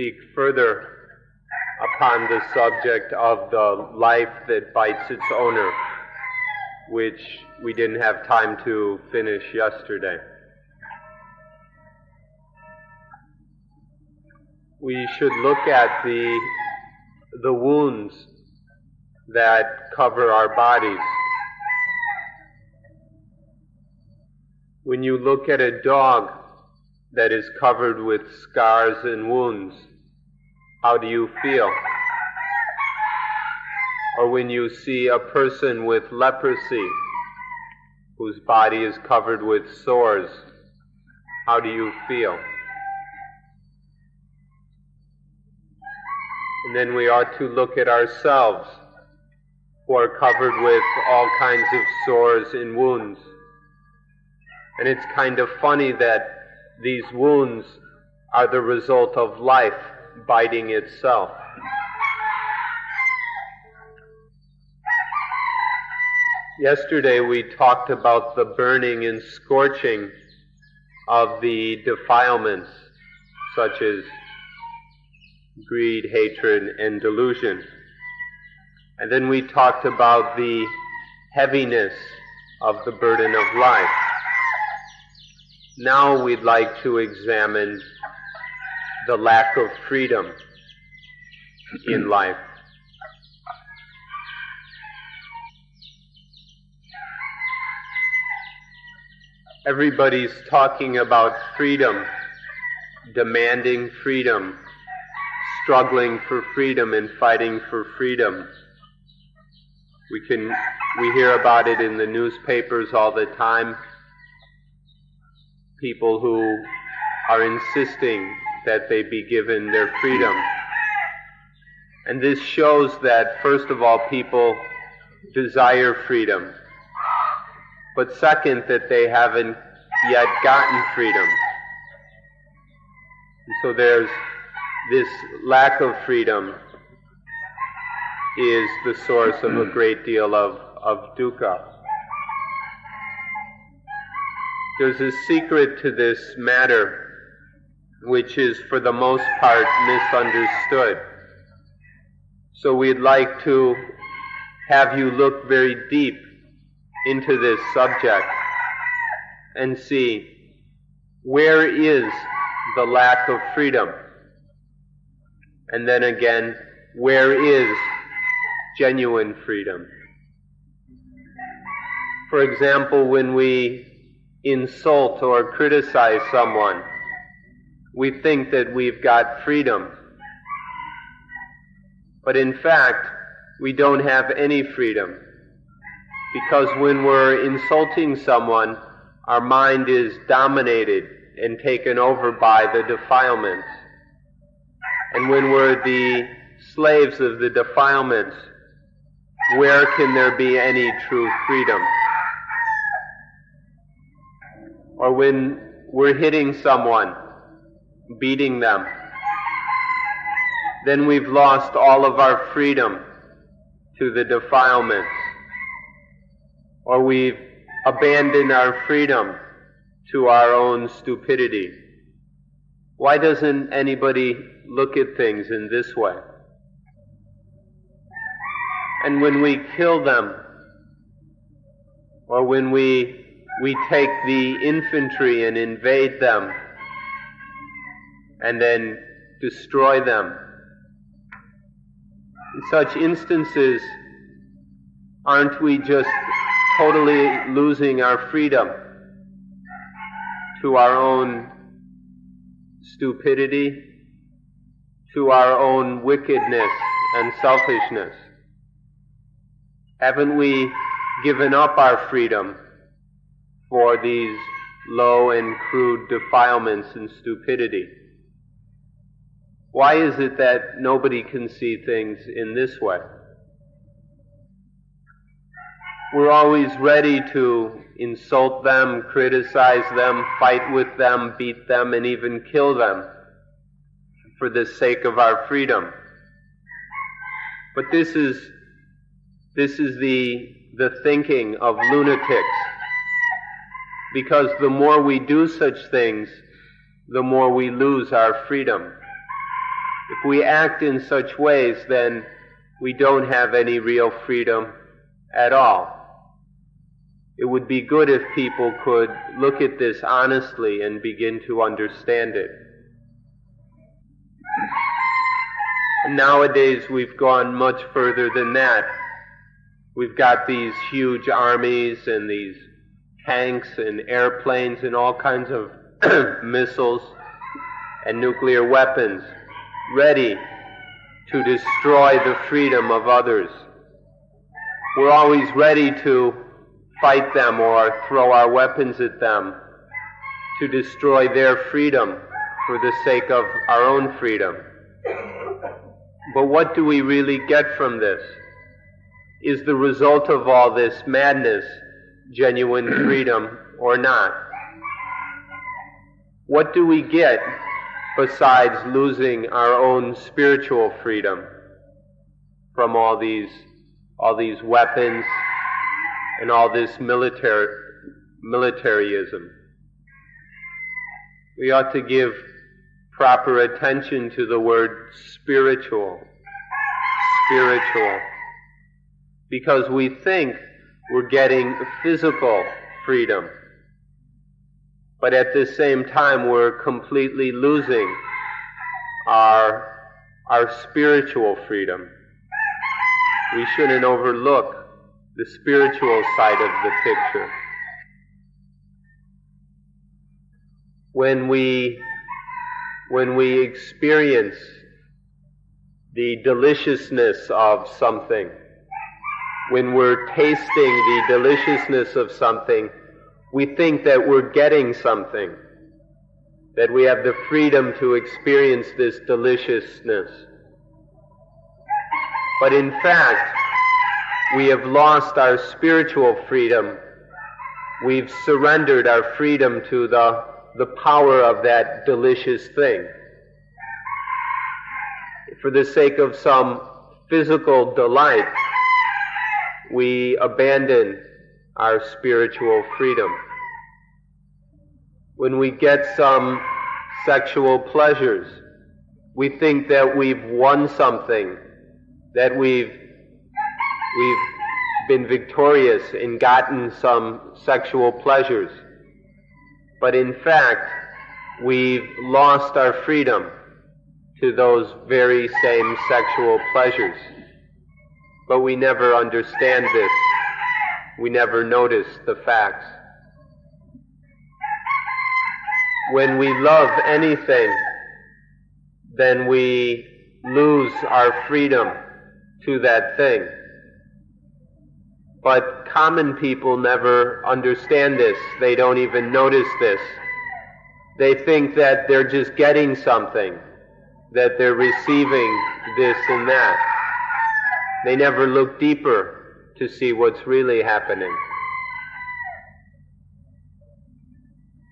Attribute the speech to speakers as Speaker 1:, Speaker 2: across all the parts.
Speaker 1: speak further upon the subject of the life that bites its owner, which we didn't have time to finish yesterday. We should look at the wounds that cover our bodies. When you look at a dog that is covered with scars and wounds, how do you feel? Or when you see a person with leprosy, whose body is covered with sores, how do you feel? And then we ought to look at ourselves, who are covered with all kinds of sores and wounds. And it's kind of funny that these wounds are the result of life biting itself. Yesterday we talked about the burning and scorching of the defilements, such as greed, hatred, and delusion. And then we talked about the heaviness of the burden of life. Now we'd like to examine the lack of freedom in life. Everybody's talking about freedom, demanding freedom, struggling for freedom and fighting for freedom. We hear about it in the newspapers all the time. People who are insisting that they be given their freedom. And this shows that, first of all, people desire freedom. But second, that they haven't yet gotten freedom. And so there's this lack of freedom is the source of a great deal of dukkha. There's a secret to this matter which is for the most part misunderstood. So we'd like to have you look very deep into this subject and see, where is the lack of freedom? And then again, where is genuine freedom? For example, when we insult or criticize someone, we think that we've got freedom. But in fact, we don't have any freedom. Because when we're insulting someone, our mind is dominated and taken over by the defilements. And when we're the slaves of the defilements, where can there be any true freedom? Or when we're hitting someone, beating them, then we've lost all of our freedom to the defilements. Or we've abandoned our freedom to our own stupidity. Why doesn't anybody look at things in this way? And when we kill them, or when we take the infantry and invade them, and then destroy them, in such instances, aren't we just totally losing our freedom to our own stupidity, to our own wickedness and selfishness? Haven't we given up our freedom for these low and crude defilements and stupidity? Why is it that nobody can see things in this way? We're always ready to insult them, criticize them, fight with them, beat them, and even kill them for the sake of our freedom. But this is the thinking of lunatics. Because the more we do such things, the more we lose our freedom. If we act in such ways, then we don't have any real freedom at all. It would be good if people could look at this honestly and begin to understand it. Nowadays, we've gone much further than that. We've got these huge armies and these tanks and airplanes and all kinds of missiles and nuclear weapons ready to destroy the freedom of others. We're always ready to fight them or throw our weapons at them to destroy their freedom for the sake of our own freedom. But what do we really get from this? Is the result of all this madness genuine freedom or not? What do we get besides losing our own spiritual freedom from all these weapons and all this militarism? We ought to give proper attention to the word spiritual, because we think we're getting physical freedom, but at the same time we're completely losing our spiritual freedom. We shouldn't overlook the spiritual side of the picture. When we experience the deliciousness of something, when we're tasting the deliciousness of something, we think that we're getting something, that we have the freedom to experience this deliciousness. But in fact, we have lost our spiritual freedom. We've surrendered our freedom to the power of that delicious thing. For the sake of some physical delight, we abandon our spiritual freedom. When we get some sexual pleasures, we think that we've won something, that we've been victorious and gotten some sexual pleasures. But in fact, we've lost our freedom to those very same sexual pleasures. But we never understand this. We never notice the facts. When we love anything, then we lose our freedom to that thing. But common people never understand this. They don't even notice this. They think that they're just getting something, that they're receiving this and that. They never look deeper to see what's really happening.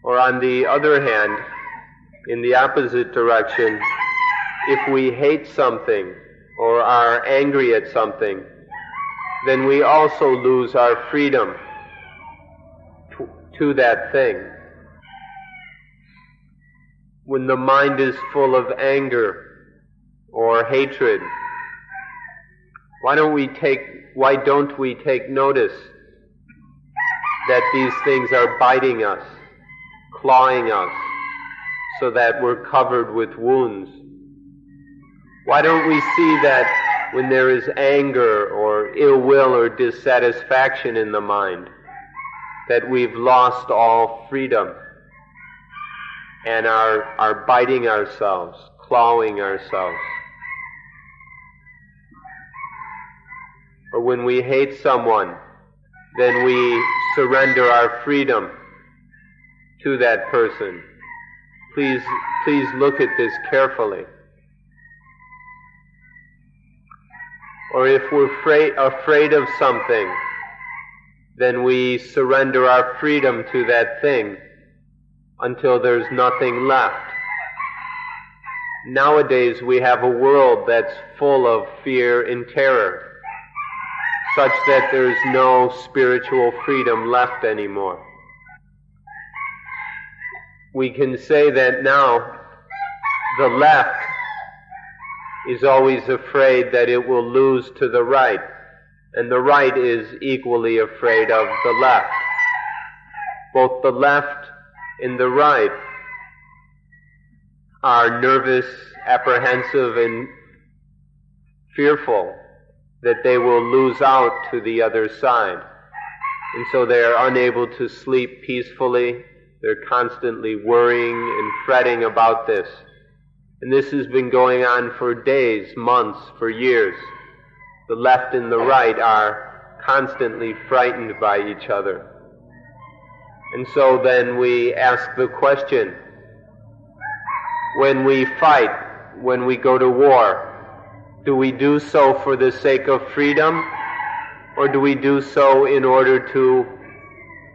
Speaker 1: Or on the other hand, in the opposite direction, if we hate something or are angry at something, then we also lose our freedom to that thing. When the mind is full of anger or hatred, why don't we take notice that these things are biting us, clawing us, so that we're covered with wounds? Why don't we see that when there is anger or ill will or dissatisfaction in the mind, that we've lost all freedom and are biting ourselves, clawing ourselves? Or when we hate someone, then we surrender our freedom to that person. Please look at this carefully. Or if we're afraid of something, then we surrender our freedom to that thing until there's nothing left. Nowadays we have a world that's full of fear and terror, such that there's no spiritual freedom left anymore. We can say that now the left is always afraid that it will lose to the right, and the right is equally afraid of the left. Both the left and the right are nervous, apprehensive, and fearful that they will lose out to the other side. And so they are unable to sleep peacefully. They're constantly worrying and fretting about this. And this has been going on for days, months, for years. The left and the right are constantly frightened by each other. And so then we ask the question, when we fight, when we go to war, do we do so for the sake of freedom, or do we do so in order to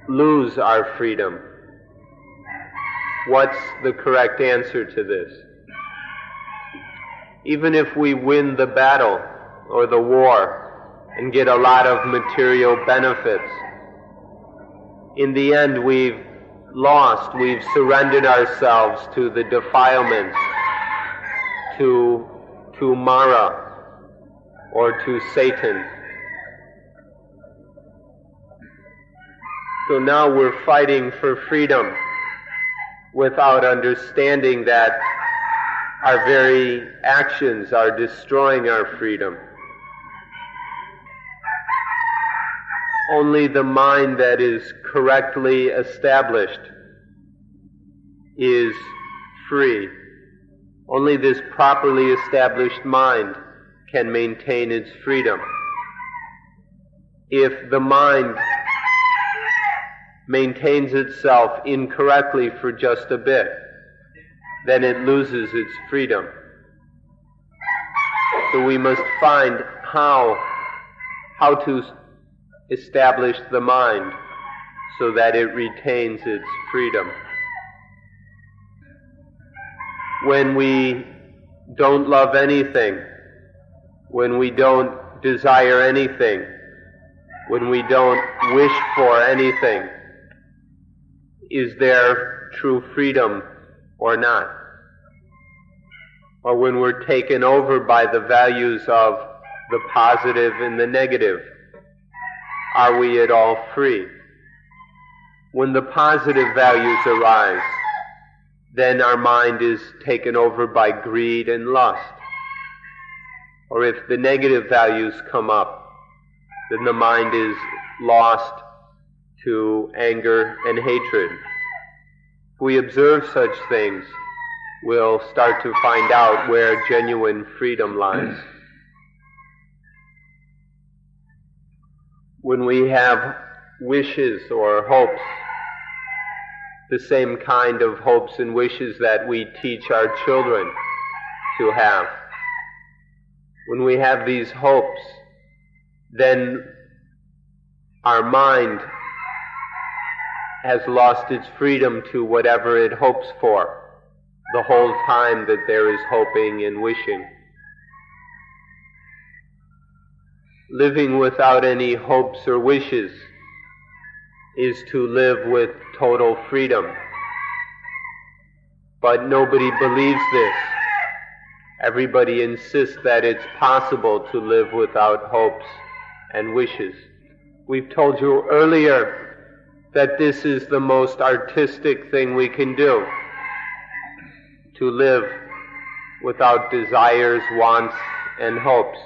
Speaker 1: lose our freedom? What's the correct answer to this? Even if we win the battle or the war and get a lot of material benefits, in the end we've lost, we've surrendered ourselves to the defilements, to Mara or to Satan. So now we're fighting for freedom without understanding that our very actions are destroying our freedom. Only the mind that is correctly established is free. Only this properly established mind can maintain its freedom. If the mind maintains itself incorrectly for just a bit, then it loses its freedom. So we must find how to establish the mind so that it retains its freedom. When we don't love anything, when we don't desire anything, when we don't wish for anything, is there true freedom or not? Or when we're taken over by the values of the positive and the negative, are we at all free? When the positive values arise, then our mind is taken over by greed and lust. Or if the negative values come up, then the mind is lost to anger and hatred. If we observe such things, we'll start to find out where genuine freedom lies. When we have wishes or hopes, the same kind of hopes and wishes that we teach our children to have, when we have these hopes, then our mind has lost its freedom to whatever it hopes for the whole time that there is hoping and wishing. Living without any hopes or wishes is to live with total freedom. But nobody believes this. Everybody insists that it's possible to live without hopes and wishes. We've told you earlier that this is the most artistic thing we can do, to live without desires, wants, and hopes.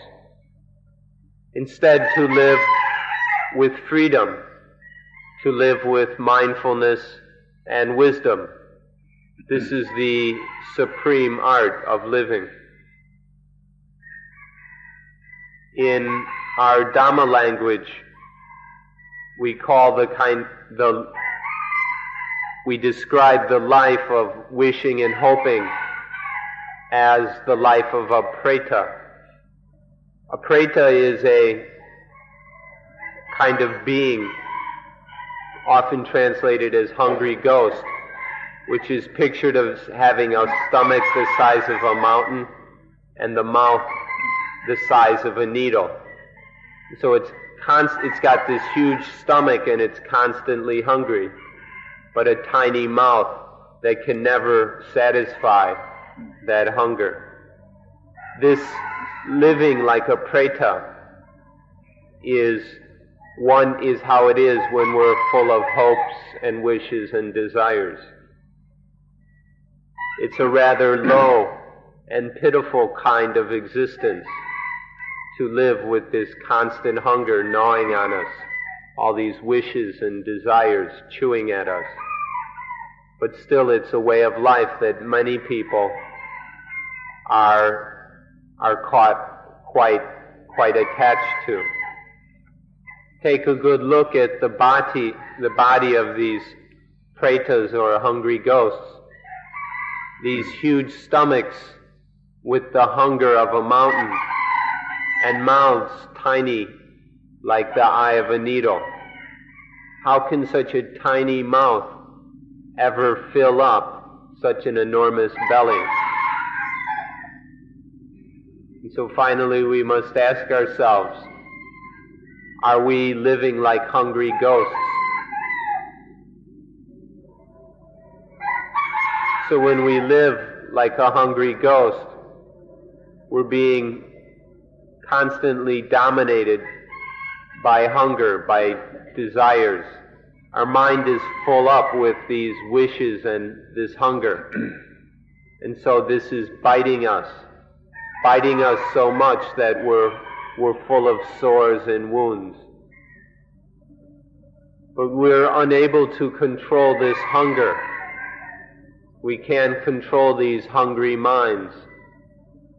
Speaker 1: Instead, to live with freedom, to live with mindfulness and wisdom. This is the supreme art of living. In our Dhamma language, we describe the life of wishing and hoping as the life of a preta. A preta is a kind of being, often translated as hungry ghost, which is pictured as having a stomach the size of a mountain and the mouth the size of a needle. So it's got this huge stomach and it's constantly hungry, but a tiny mouth that can never satisfy that hunger. This living like a preta is how it is when we're full of hopes and wishes and desires. It's a rather low and pitiful kind of existence to live with this constant hunger gnawing on us, all these wishes and desires chewing at us. But still it's a way of life that many people are caught quite attached to. Take a good look at the body of these pretas or hungry ghosts. These huge stomachs with the hunger of a mountain and mouths tiny like the eye of a needle. How can such a tiny mouth ever fill up such an enormous belly? And so finally we must ask ourselves, are we living like hungry ghosts? So when we live like a hungry ghost, we're being constantly dominated by hunger, by desires. Our mind is full up with these wishes and this hunger. And so this is biting us so much that we're full of sores and wounds. But we're unable to control this hunger. We can't control these hungry minds.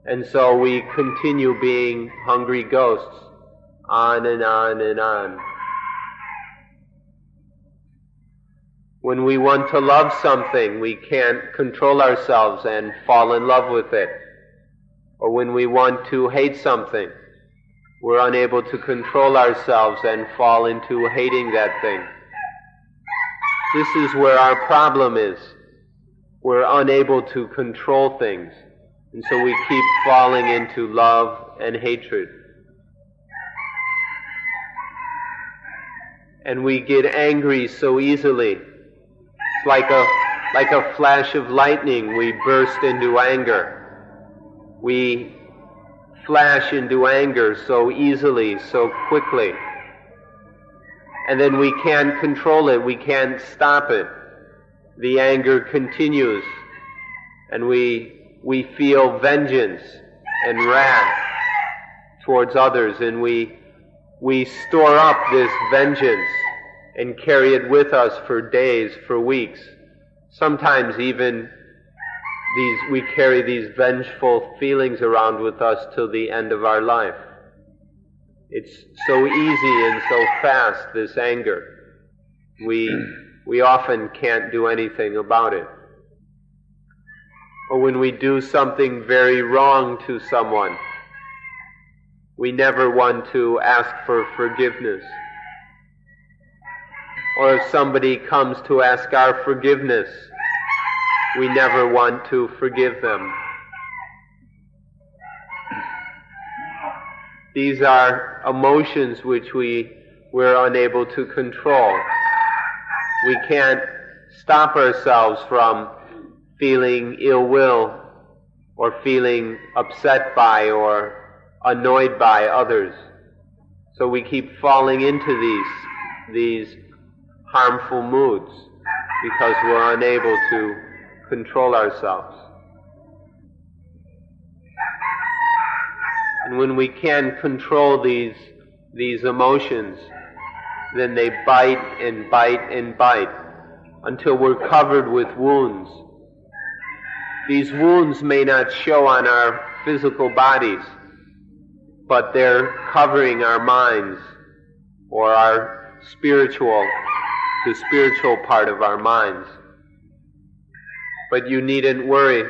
Speaker 1: And so we continue being hungry ghosts on and on and on. When we want to love something, we can't control ourselves and fall in love with it. Or when we want to hate something, we're unable to control ourselves and fall into hating that thing. This is where our problem is. We're unable to control things. And so we keep falling into love and hatred. And we get angry so easily. It's like a flash of lightning. We burst into anger. We flash into anger so easily, so quickly. And then we can't control it. We can't stop it. The anger continues. And we feel vengeance and wrath towards others, and we store up this vengeance and carry it with us for days, for weeks. Sometimes even we carry these vengeful feelings around with us till the end of our life. It's so easy and so fast, this anger. We often can't do anything about it. Or when we do something very wrong to someone, we never want to ask for forgiveness. Or if somebody comes to ask our forgiveness, we never want to forgive them. These are emotions which we're unable to control. We can't stop ourselves from feeling ill will or feeling upset by or annoyed by others. So we keep falling into these harmful moods because we're unable to control ourselves. And when we can control these emotions, then they bite and bite and bite until we're covered with wounds. These wounds may not show on our physical bodies, but they're covering our minds or the spiritual part of our minds. But you needn't worry.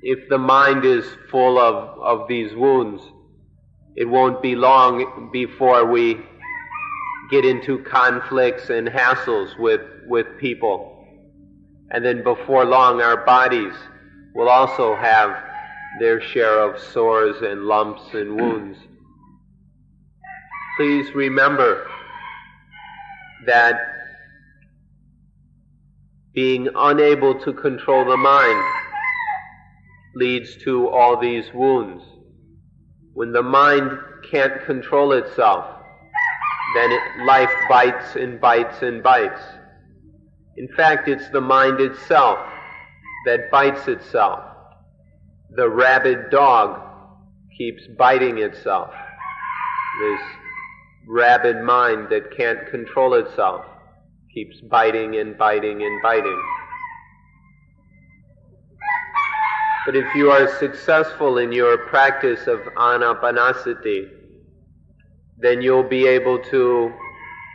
Speaker 1: If the mind is full of these wounds, it won't be long before we get into conflicts and hassles with people. And then before long, our bodies will also have their share of sores and lumps and wounds. Please remember that being unable to control the mind leads to all these wounds. When the mind can't control itself, then life bites and bites and bites. In fact, it's the mind itself that bites itself. The rabid dog keeps biting itself. This rabid mind that can't control itself keeps biting and biting and biting. But if you are successful in your practice of anapanasati, then you'll be able to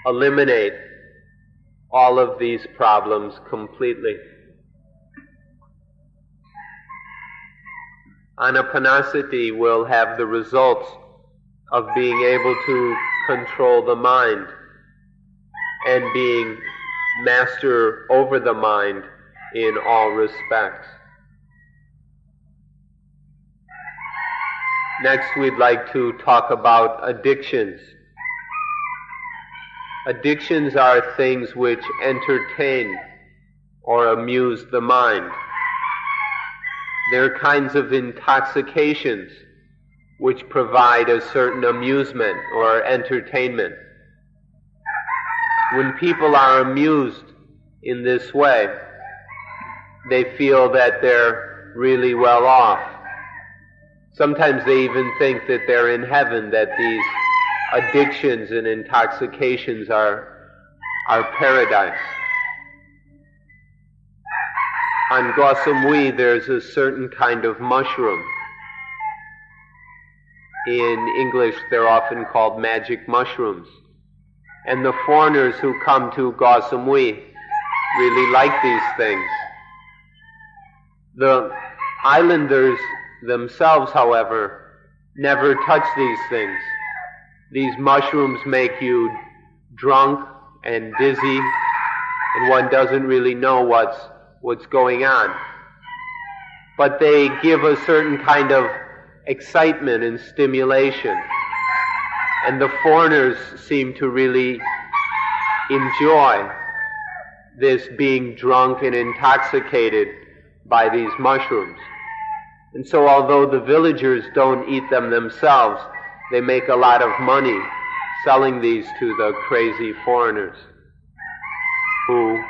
Speaker 1: eliminate all of these problems completely. Anapanasati will have the results of being able to control the mind and being master over the mind in all respects. Next, we'd like to talk about addictions. Addictions are things which entertain or amuse the mind. They're kinds of intoxications which provide a certain amusement or entertainment. When people are amused in this way, they feel that they're really well off. Sometimes they even think that they're in heaven, that these addictions and intoxications are paradise. On Gausamui, there's a certain kind of mushroom. In English, they're often called magic mushrooms. And the foreigners who come to Gausamui really like these things. The islanders themselves, however, never touch these things. These mushrooms make you drunk and dizzy, and one doesn't really know what's going on. But they give a certain kind of excitement and stimulation, and the foreigners seem to really enjoy this being drunk and intoxicated by these mushrooms. And so although the villagers don't eat them themselves, they make a lot of money selling these to the crazy foreigners who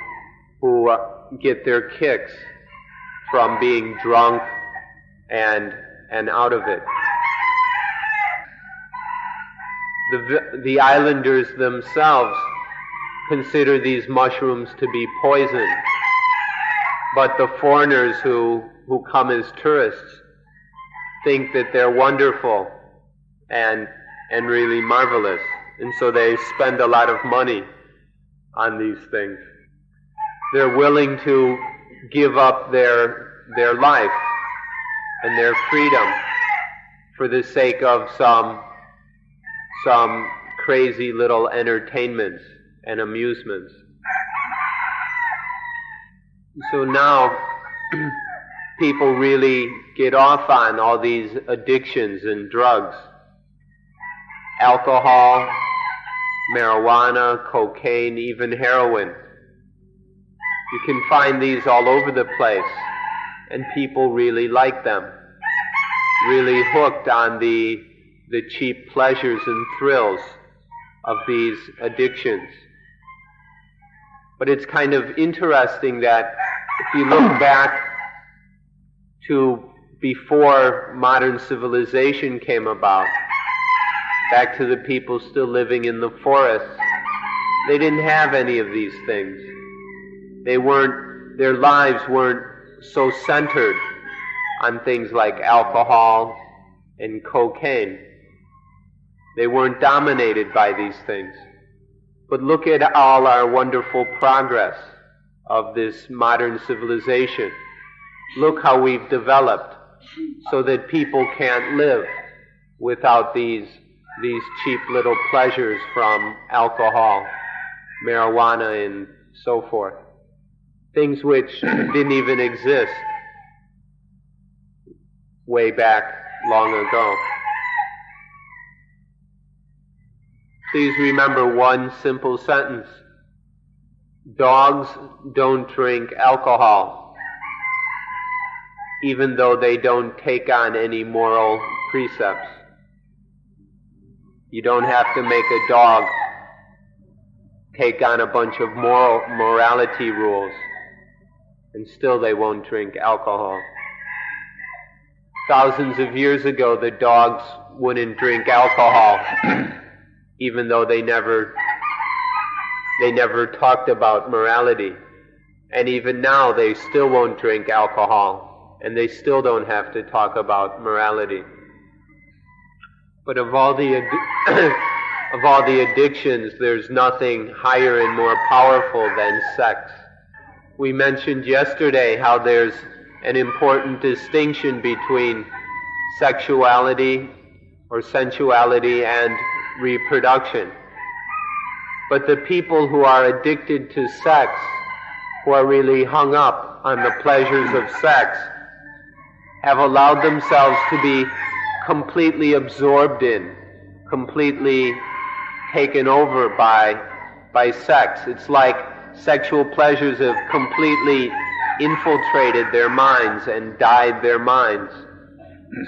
Speaker 1: get their kicks from being drunk and out of it. The islanders themselves consider these mushrooms to be poison, but the foreigners who come as tourists think that they're wonderful and really marvelous, and so they spend a lot of money on these things. They're willing to give up their life and their freedom for the sake of some crazy little entertainments and amusements. So now people really get off on all these addictions and drugs. Alcohol, marijuana, cocaine, even heroin. You can find these all over the place, and people really like them. Really hooked on the cheap pleasures and thrills of these addictions. But it's kind of interesting that if you look back to before modern civilization came about, back to the people still living in the forests, they didn't have any of these things. Their lives weren't so centered on things like alcohol and cocaine. They weren't dominated by these things. But look at all our wonderful progress of this modern civilization. Look how we've developed so that people can't live without these cheap little pleasures from alcohol, marijuana, and so forth. Things which didn't even exist way back long ago. Please remember one simple sentence. Dogs don't drink alcohol, even though they don't take on any moral precepts. You don't have to make a dog take on a bunch of morality rules, and still they won't drink alcohol. Thousands of years ago, the dogs wouldn't drink alcohol, even though they never talked about morality. And even now, they still won't drink alcohol, and they still don't have to talk about morality. But of all the addictions, there's nothing higher and more powerful than sex. We mentioned yesterday how there's an important distinction between sexuality or sensuality and reproduction. But the people who are addicted to sex, who are really hung up on the pleasures of sex, have allowed themselves to be completely absorbed in, completely taken over by sex. It's like sexual pleasures have completely infiltrated their minds and dyed their minds,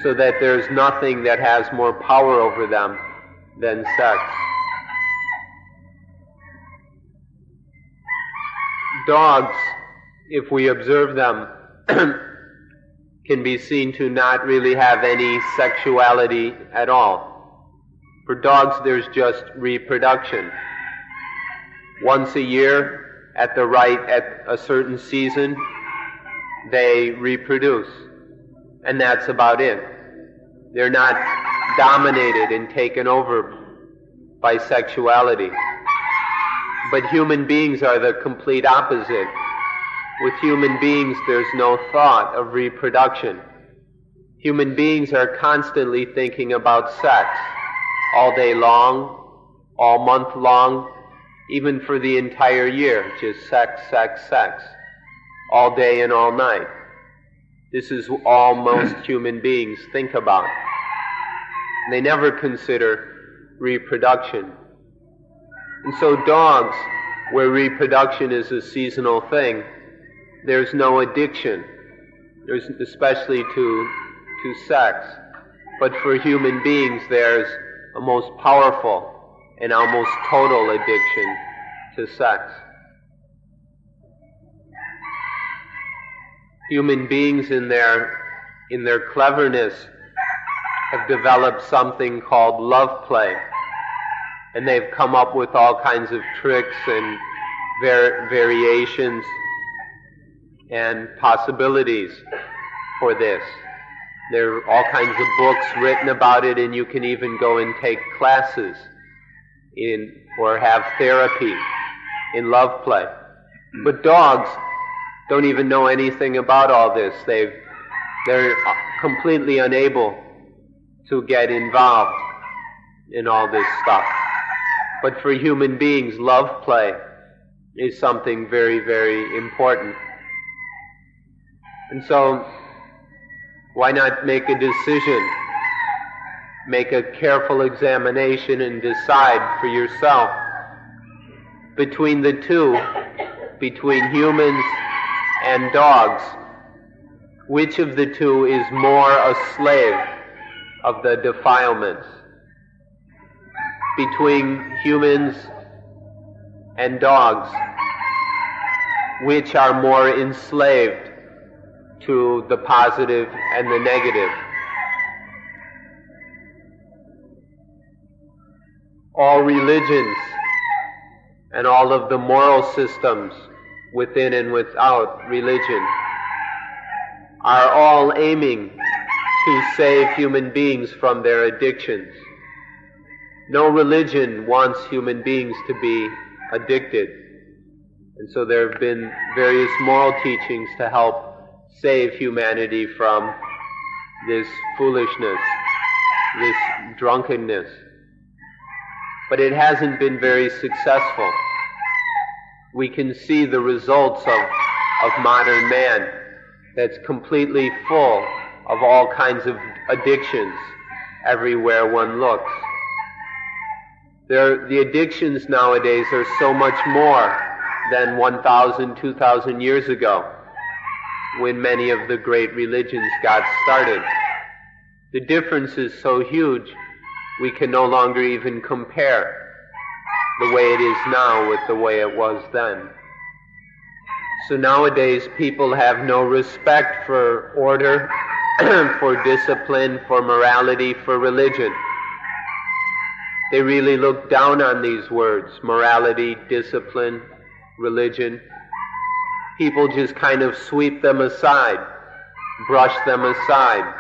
Speaker 1: so that there's nothing that has more power over them than sex. Dogs, if we observe them, can be seen to not really have any sexuality at all. For dogs, there's just reproduction. Once a year, at a certain season, they reproduce. And that's about it. They're not dominated and taken over by sexuality. But human beings are the complete opposite. With human beings, there's no thought of reproduction. Human beings are constantly thinking about sex, all day long, all month long, even for the entire year, just sex, sex, sex, all day and all night. This is all most human beings think about. They never consider reproduction. And so dogs, where reproduction is a seasonal thing, there's no addiction, especially to sex. But for human beings, there's a most powerful and almost total addiction to sex. Human beings in their cleverness have developed something called love play. And they've come up with all kinds of tricks and variations and possibilities for this. There are all kinds of books written about it, and you can even go and take classes or have therapy in love play. But dogs don't even know anything about all this. They're completely unable to get involved in all this stuff. But for human beings, love play is something very, very important. And so, why not make a decision, make a careful examination and decide for yourself between the two, between humans and dogs, which of the two is more a slave of the defilements? Between humans and dogs, which are more enslaved to the positive and the negative? All religions and all of the moral systems within and without religion are all aiming to save human beings from their addictions. No religion wants human beings to be addicted. And so there have been various moral teachings to help save humanity from this foolishness, this drunkenness. But it hasn't been very successful. We can see the results of modern man that's completely full of all kinds of addictions everywhere one looks. The addictions nowadays are so much more than 1,000, 2,000 years ago, when many of the great religions got started. The difference is so huge We can no longer even compare the way it is now with the way it was then. So nowadays people have no respect for order, for discipline, for morality, for religion. They really look down on these words, morality, discipline, religion. People just kind of sweep them aside, brush them aside,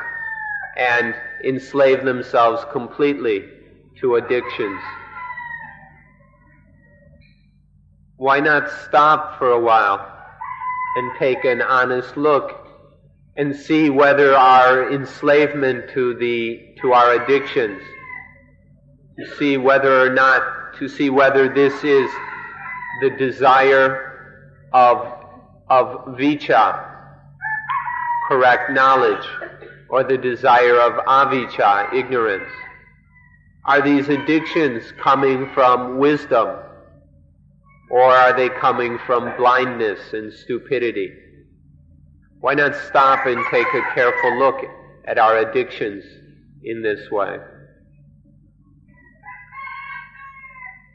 Speaker 1: and enslave themselves completely to addictions. Why not stop for a while and take an honest look and see whether our enslavement to our addictions, to see whether this is the desire of vicca, correct knowledge, or the desire of avicca, ignorance. Are these addictions coming from wisdom, or are they coming from blindness and stupidity? Why not stop and take a careful look at our addictions in this way?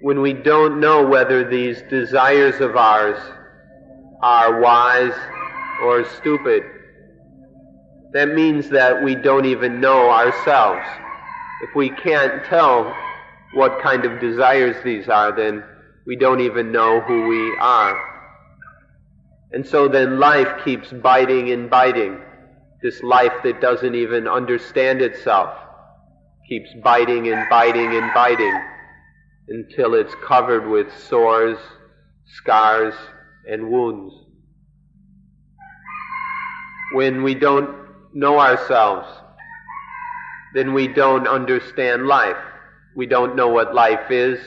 Speaker 1: When we don't know whether these desires of ours are wise or stupid, that means that we don't even know ourselves. If we can't tell what kind of desires these are, then we don't even know who we are. And so then life keeps biting and biting. This life that doesn't even understand itself keeps biting and biting and biting until it's covered with sores, scars, and wounds. When we don't know ourselves, then we don't understand life. We don't know what life is.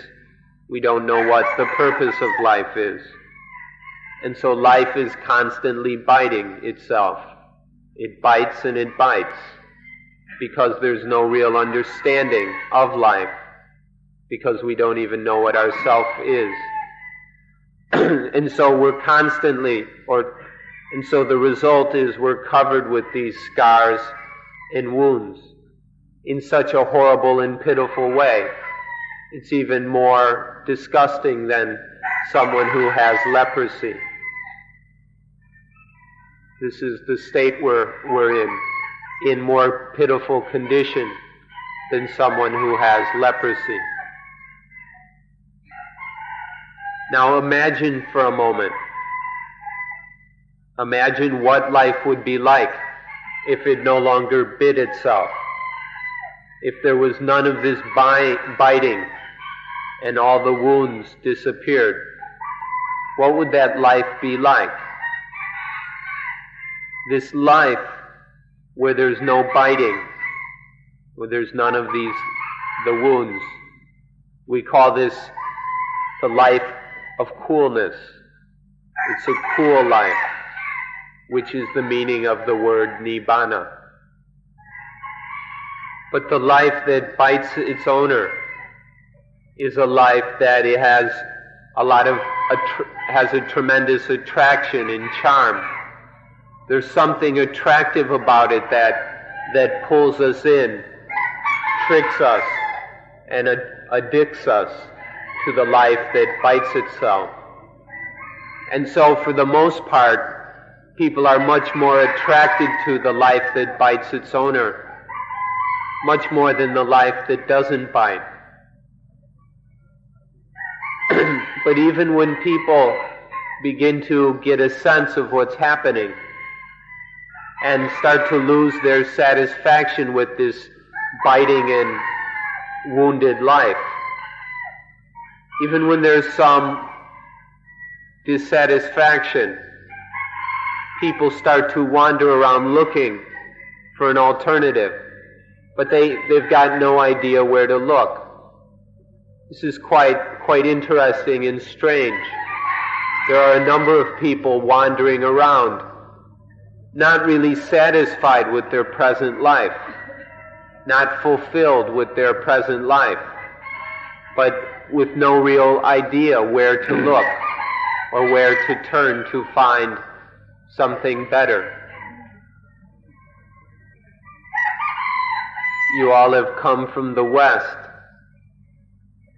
Speaker 1: We don't know what the purpose of life is. And so life is constantly biting itself. It bites and it bites because there's no real understanding of life, because we don't even know what our self is. And so we're and so the result is we're covered with these scars and wounds in such a horrible and pitiful way. It's even more disgusting than someone who has leprosy. This is the state we're in more pitiful condition than someone who has leprosy. Now imagine for a moment, imagine what life would be like if it no longer bit itself. If there was none of this biting and all the wounds disappeared, what would that life be like? This life where there's no biting, where there's none of the wounds, we call this the life of coolness. It's a cool life, which is the meaning of the word nibbana. But the life that bites its owner is a life that it has has a tremendous attraction and charm. There's something attractive about it that pulls us in, tricks us, and addicts us to the life that bites itself. And so for the most part, people are much more attracted to the life that bites its owner, much more than the life that doesn't bite. But even when people begin to get a sense of what's happening and start to lose their satisfaction with this biting and wounded life, even when there's some dissatisfaction, people start to wander around looking for an alternative, but they've got no idea where to look. This is quite interesting and strange. There are a number of people wandering around, not really satisfied with their present life, not fulfilled with their present life, but with no real idea where to look or where to turn to find something better. You all have come from the West,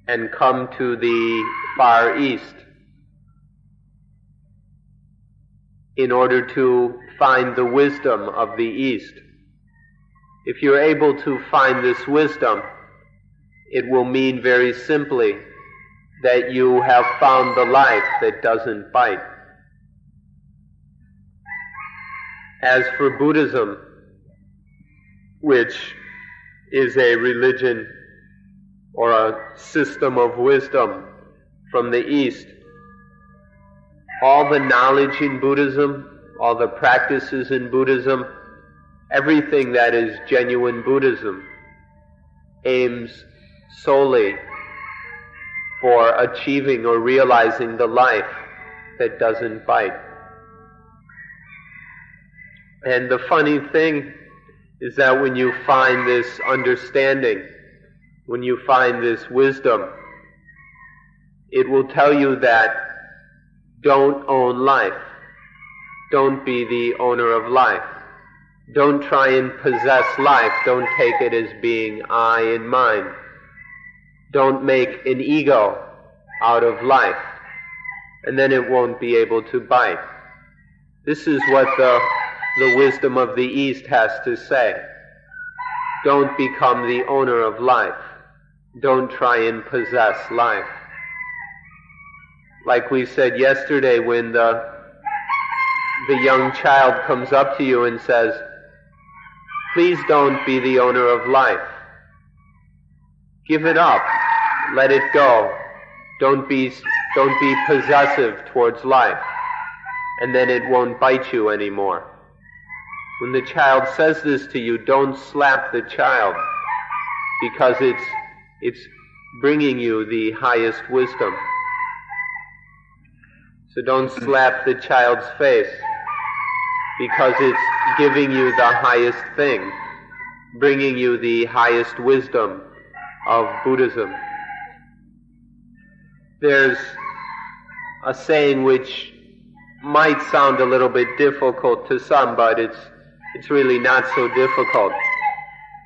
Speaker 1: and come to the Far East in order to find the wisdom of the East. If you're able to find this wisdom, it will mean very simply that you have found the life that doesn't bite. As for Buddhism, which is a religion or a system of wisdom from the East, all the knowledge in Buddhism, all the practices in Buddhism, everything that is genuine Buddhism aims solely for achieving or realizing the life that doesn't bite. And the funny thing is that when you find this understanding, when you find this wisdom, it will tell you that don't own life. Don't be the owner of life. Don't try and possess life. Don't take it as being I and mine. Don't make an ego out of life, and then it won't be able to bite. This is what the wisdom of the East has to say. Don't become the owner of life. Don't try and possess life. Like we said yesterday, when the young child comes up to you and says, "Please don't be the owner of life. Give it up. Let it go. Don't be possessive towards life, and then it won't bite you anymore." When the child says this to you, don't slap the child, because it's bringing you the highest wisdom. So don't slap the child's face, because it's giving you the highest thing, bringing you the highest wisdom of Buddhism. There's a saying which might sound a little bit difficult to some, but it's really not so difficult.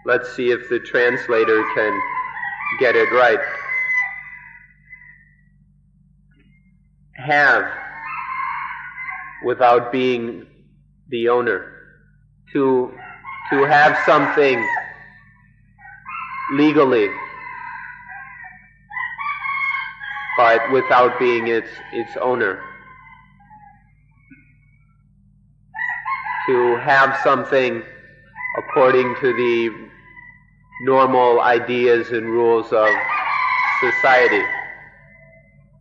Speaker 1: Let's see if the translator can get it right. Have without being the owner. To have something legally, but without being its owner. To have something according to the normal ideas and rules of society,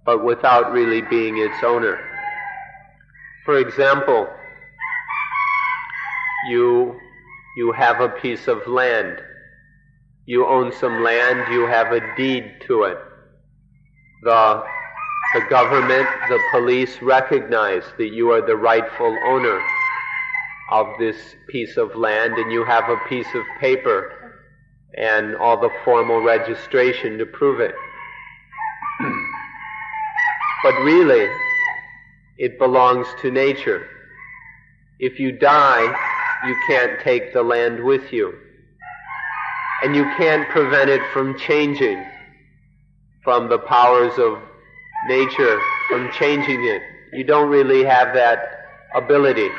Speaker 1: but without really being its owner. For example, you have a piece of land. You own some land, you have a deed to it. The government, the police recognize that you are the rightful owner of this piece of land, and you have a piece of paper and all the formal registration to prove it. But really, it belongs to nature. If you die, you can't take the land with you. And you can't prevent it from changing, from the powers of nature, from changing it. You don't really have that ability.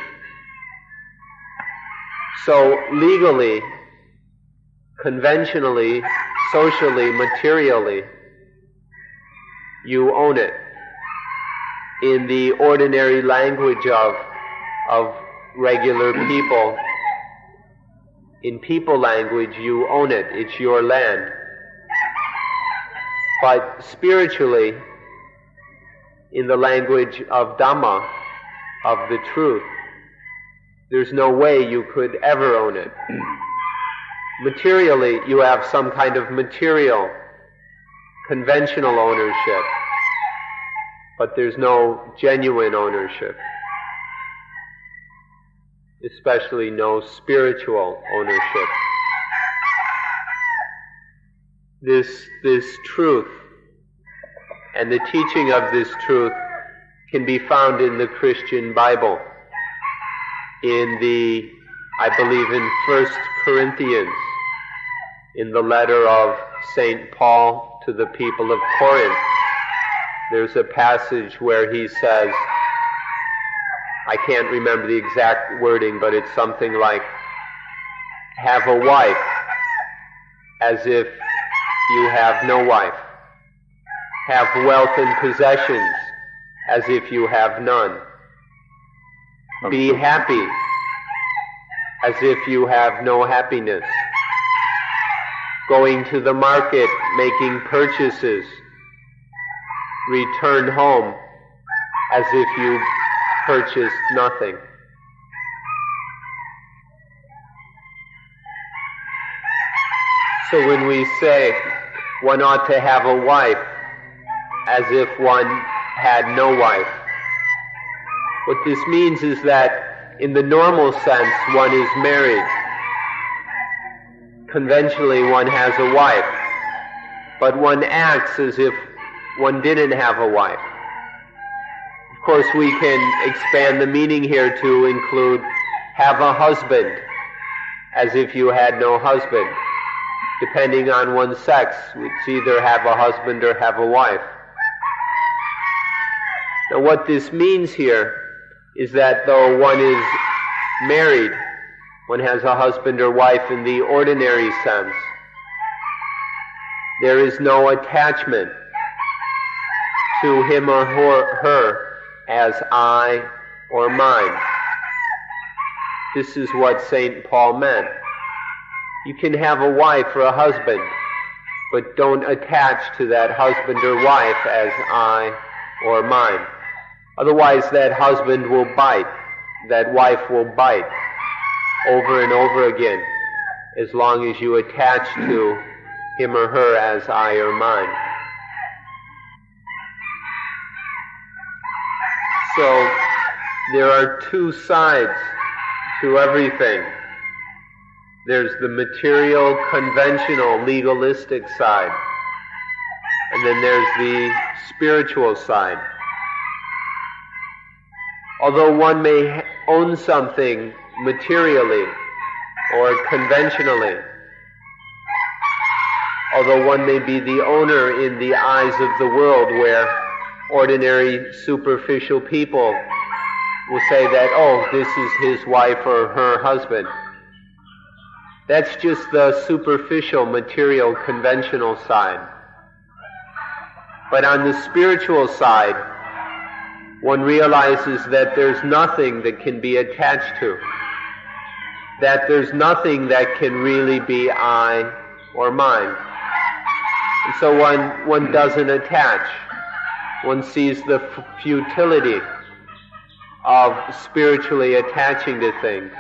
Speaker 1: So legally, conventionally, socially, materially, you own it. In the ordinary language of regular people, in people language, you own it. It's your land. But spiritually, in the language of Dhamma, of the truth, there's no way you could ever own it. Materially, you have some kind of material, conventional ownership, but there's no genuine ownership, especially no spiritual ownership. This truth and the teaching of this truth can be found in the Christian Bible, I believe in 1 Corinthians, in the letter of St. Paul to the people of Corinth. There's a passage where he says, I can't remember the exact wording, but it's something like, have a wife as if you have no wife. Have wealth and possessions as if you have none. Be happy as if you have no happiness. Going to the market, making purchases. Return home as if you purchased nothing. So when we say one ought to have a wife as if one had no wife, what this means is that in the normal sense one is married. Conventionally one has a wife, but one acts as if one didn't have a wife. Of course, we can expand the meaning here to include have a husband as if you had no husband. Depending on one's sex, it's either have a husband or have a wife. Now what this means here is that though one is married, one has a husband or wife in the ordinary sense, there is no attachment to him or her as I or mine. This is what St. Paul meant. You can have a wife or a husband, but don't attach to that husband or wife as I or mine. Otherwise that husband will bite, that wife will bite over and over again, as long as you attach to him or her as I or mine. So there are two sides to everything. There's the material, conventional, legalistic side, and then there's the spiritual side. Although one may own something materially or conventionally, although one may be the owner in the eyes of the world, where ordinary superficial people will say that, oh, this is his wife or her husband. That's just the superficial, material, conventional side. But on the spiritual side, one realizes that there's nothing that can be attached to, that there's nothing that can really be I or mine. And so one doesn't attach. One sees the futility of spiritually attaching to things.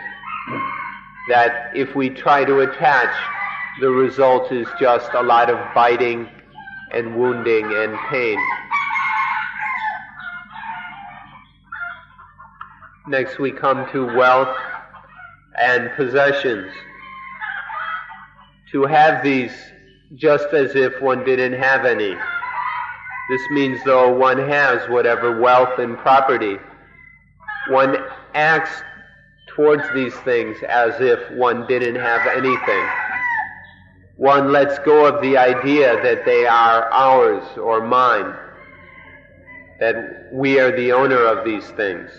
Speaker 1: That if we try to attach, the result is just a lot of biting and wounding and pain. Next we come to wealth and possessions. To have these just as if one didn't have any. This means though one has whatever wealth and property, one acts towards these things as if one didn't have anything. One lets go of the idea that they are ours or mine, that we are the owner of these things.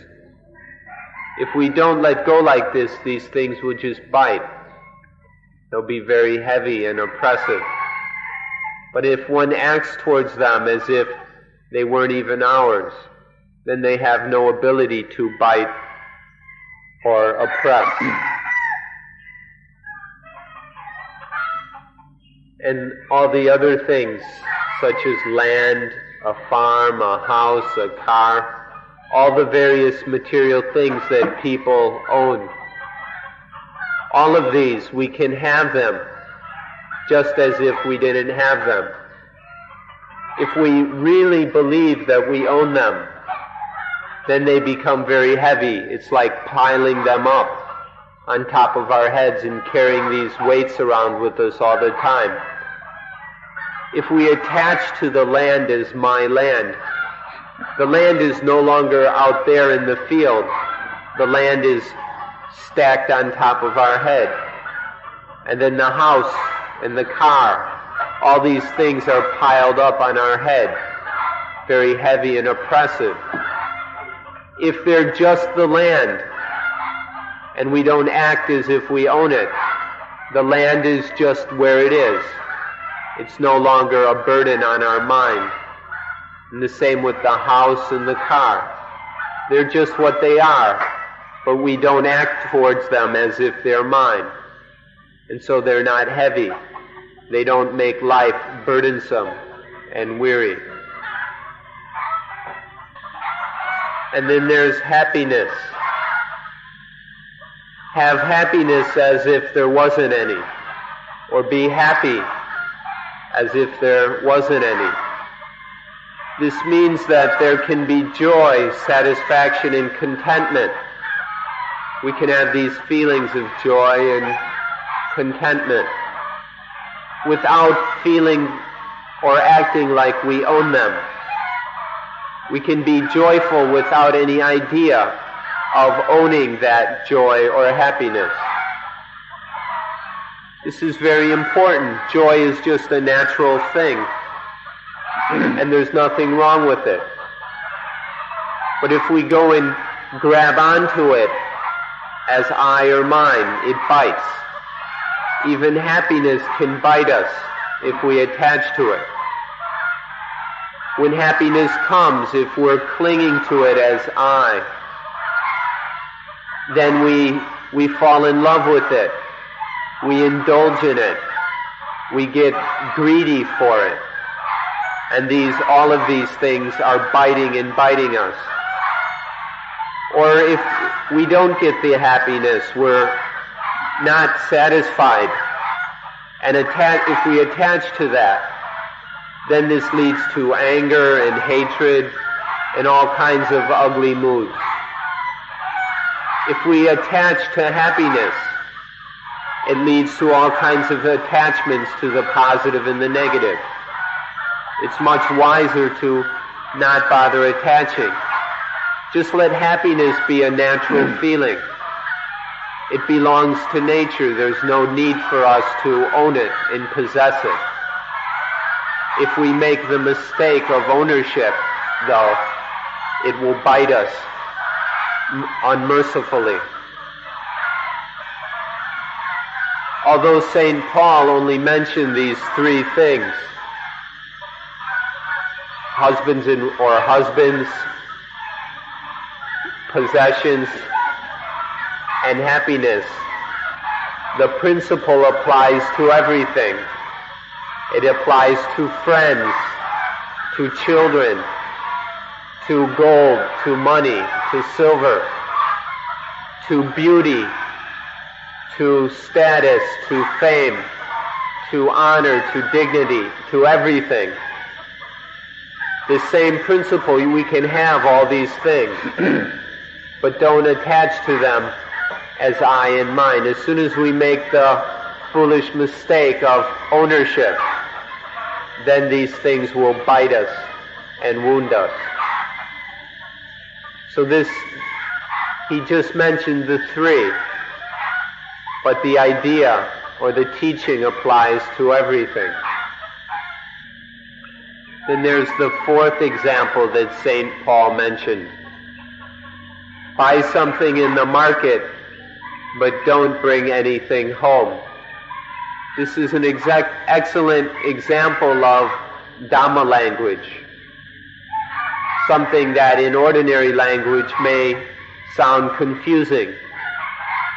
Speaker 1: If we don't let go like this, these things will just bite. They'll be very heavy and oppressive. But if one acts towards them as if they weren't even ours, then they have no ability to bite or oppress. And all the other things, such as land, a farm, a house, a car, all the various material things that people own, all of these, we can have them just as if we didn't have them. If we really believe that we own them, then they become very heavy. It's like piling them up on top of our heads and carrying these weights around with us all the time. If we attach to the land as my land, the land is no longer out there in the field. The land is stacked on top of our head. And then the house and the car all these things are piled up on our head, very heavy and oppressive. If they're just the land, and we don't act as if we own it, the land is just where it is. It's no longer a burden on our mind. And the same with the house and the car. They're just what they are, but we don't act towards them as if they're mine. And so they're not heavy. They don't make life burdensome and weary. And then there's happiness. Have happiness as if there wasn't any, or be happy as if there wasn't any. This means that there can be joy, satisfaction, and contentment. We can have these feelings of joy and contentment without feeling or acting like we own them. We can be joyful without any idea of owning that joy or happiness. This is very important. Joy is just a natural thing, and there's nothing wrong with it. But if we go and grab onto it as I or mine, it bites. Even happiness can bite us if we attach to it. When happiness comes, if we're clinging to it as I, then we fall in love with it. We indulge in it. We get greedy for it. And all of these things are biting and biting us. Or if we don't get the happiness, we're not satisfied. And if we attach to that, then this leads to anger and hatred and all kinds of ugly moods. If we attach to happiness, it leads to all kinds of attachments to the positive and the negative. It's much wiser to not bother attaching. Just let happiness be a natural feeling. It belongs to nature. There's no need for us to own it and possess it. If we make the mistake of ownership, though, it will bite us unmercifully. Although St. Paul only mentioned these three things, husbands, possessions, and happiness, the principle applies to everything. It applies to friends, to children, to gold, to money, to silver, to beauty, to status, to fame, to honor, to dignity, to everything. The same principle, we can have all these things, but don't attach to them as I and mine. As soon as we make the foolish mistake of ownership, then these things will bite us and wound us. So he just mentioned the three, but the idea or the teaching applies to everything. Then there's the fourth example that St. Paul mentioned. Buy something in the market, but don't bring anything home. This is an excellent example of Dhamma language. Something that in ordinary language may sound confusing,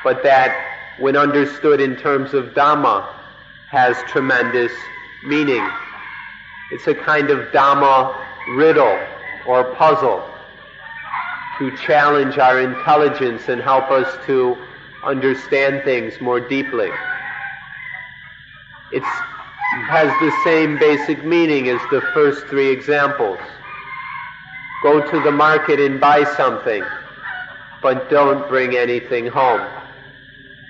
Speaker 1: but that when understood in terms of Dhamma has tremendous meaning. It's a kind of Dhamma riddle or puzzle to challenge our intelligence and help us to understand things more deeply. It has the same basic meaning as the first three examples. Go to the market and buy something, but don't bring anything home.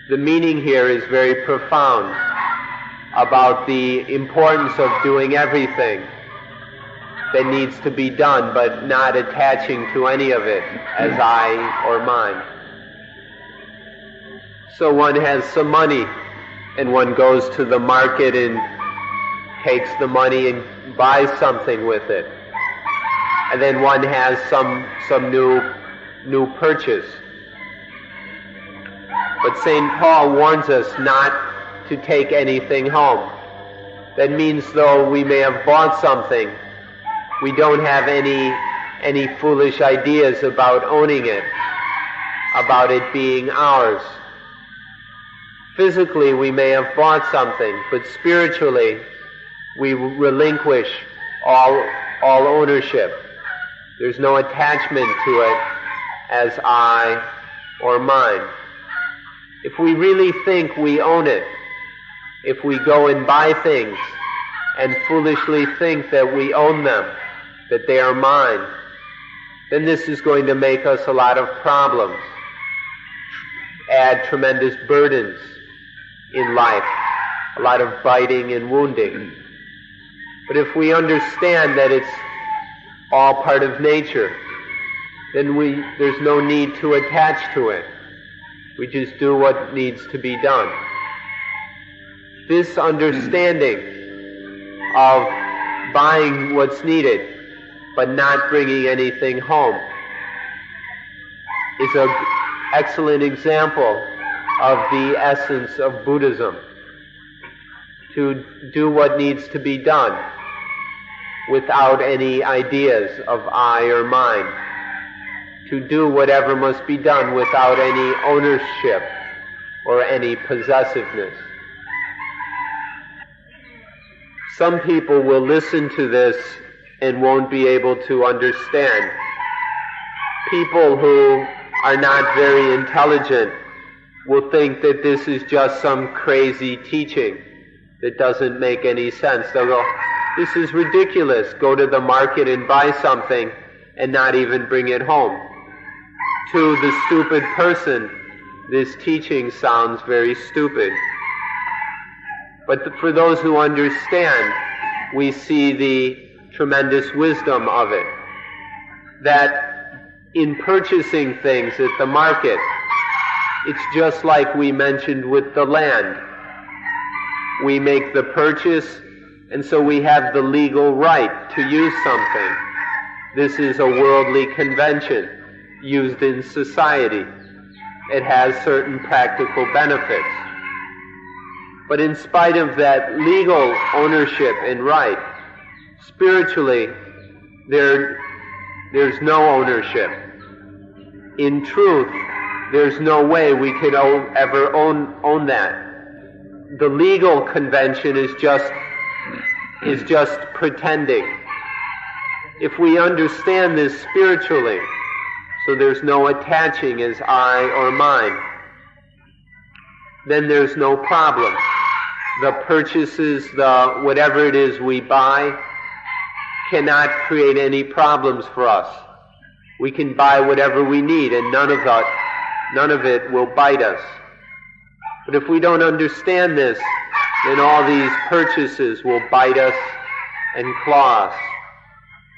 Speaker 1: The meaning here is very profound about the importance of doing everything that needs to be done, but not attaching to any of it as I or mine. So one has some money, and one goes to the market and takes the money and buys something with it. And then one has some new purchase. But St. Paul warns us not to take anything home. That means though we may have bought something, we don't have any foolish ideas about owning it, about it being ours. Physically we may have bought something, but spiritually we relinquish all ownership. There's no attachment to it as I or mine. If we really think we own it, if we go and buy things and foolishly think that we own them, that they are mine, then this is going to make us a lot of problems, add tremendous burdens in life, a lot of biting and wounding. But if we understand that it's all part of nature, then there's no need to attach to it. We just do what needs to be done. This understanding of buying what's needed but not bringing anything home is an excellent example of the essence of Buddhism. To do what needs to be done without any ideas of I or mine. To do whatever must be done without any ownership or any possessiveness. Some people will listen to this and won't be able to understand. People who are not very intelligent will think that this is just some crazy teaching that doesn't make any sense. They'll go, this is ridiculous. Go to the market and buy something and not even bring it home. To the stupid person, this teaching sounds very stupid. But for those who understand, we see the tremendous wisdom of it. That in purchasing things at the market, it's just like we mentioned with the land. We make the purchase, and so we have the legal right to use something. This is a worldly convention used in society. It has certain practical benefits. But in spite of that legal ownership and right, spiritually, there's no ownership. In truth, there's no way we could ever own that. The legal convention is just pretending. If we understand this spiritually, so there's no attaching as I or mine, then there's no problem. The purchases, whatever it is we buy, cannot create any problems for us. We can buy whatever we need, and none of it will bite us. But if we don't understand this, then all these purchases will bite us and claw us.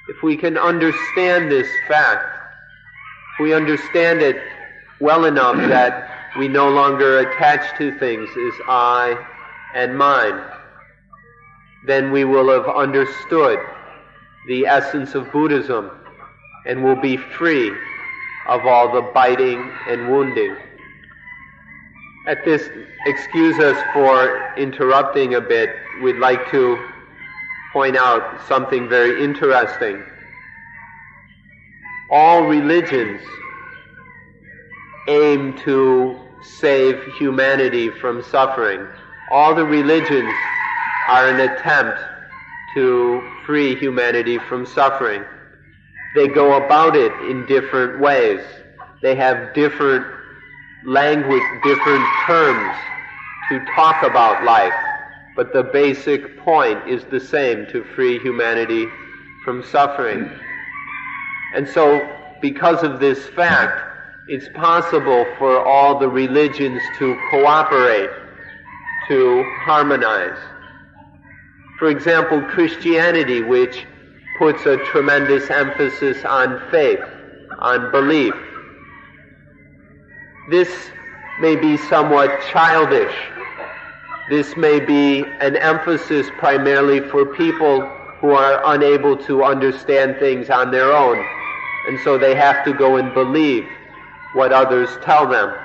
Speaker 1: If we can understand this fact, if we understand it well enough that we no longer attach to things as I and mine, then we will have understood the essence of Buddhism and will be free of all the biting and wounding. At this, excuse us for interrupting a bit, we'd like to point out something very interesting. All religions aim to save humanity from suffering. All the religions are an attempt to free humanity from suffering. They go about it in different ways. They have different language, different terms to talk about life, but the basic point is the same: to free humanity from suffering. And so, because of this fact, it's possible for all the religions to cooperate, to harmonize. For example, Christianity, which puts a tremendous emphasis on faith, on belief. This may be somewhat childish This may be an emphasis primarily for people who are unable to understand things on their own, and so they have to go and believe what others tell them.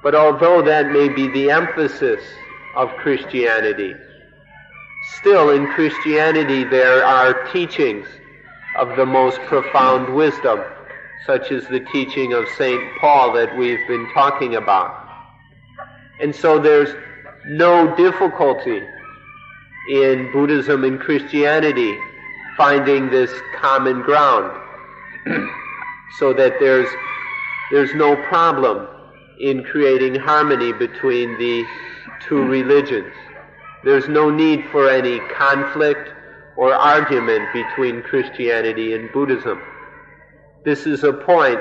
Speaker 1: But although that may be the emphasis of Christianity, still in Christianity there are teachings of the most profound wisdom, such as the teaching of St. Paul that we've been talking about. And so there's no difficulty in Buddhism and Christianity finding this common ground, so that there's no problem in creating harmony between the two religions. There's no need for any conflict or argument between Christianity and Buddhism. This is a point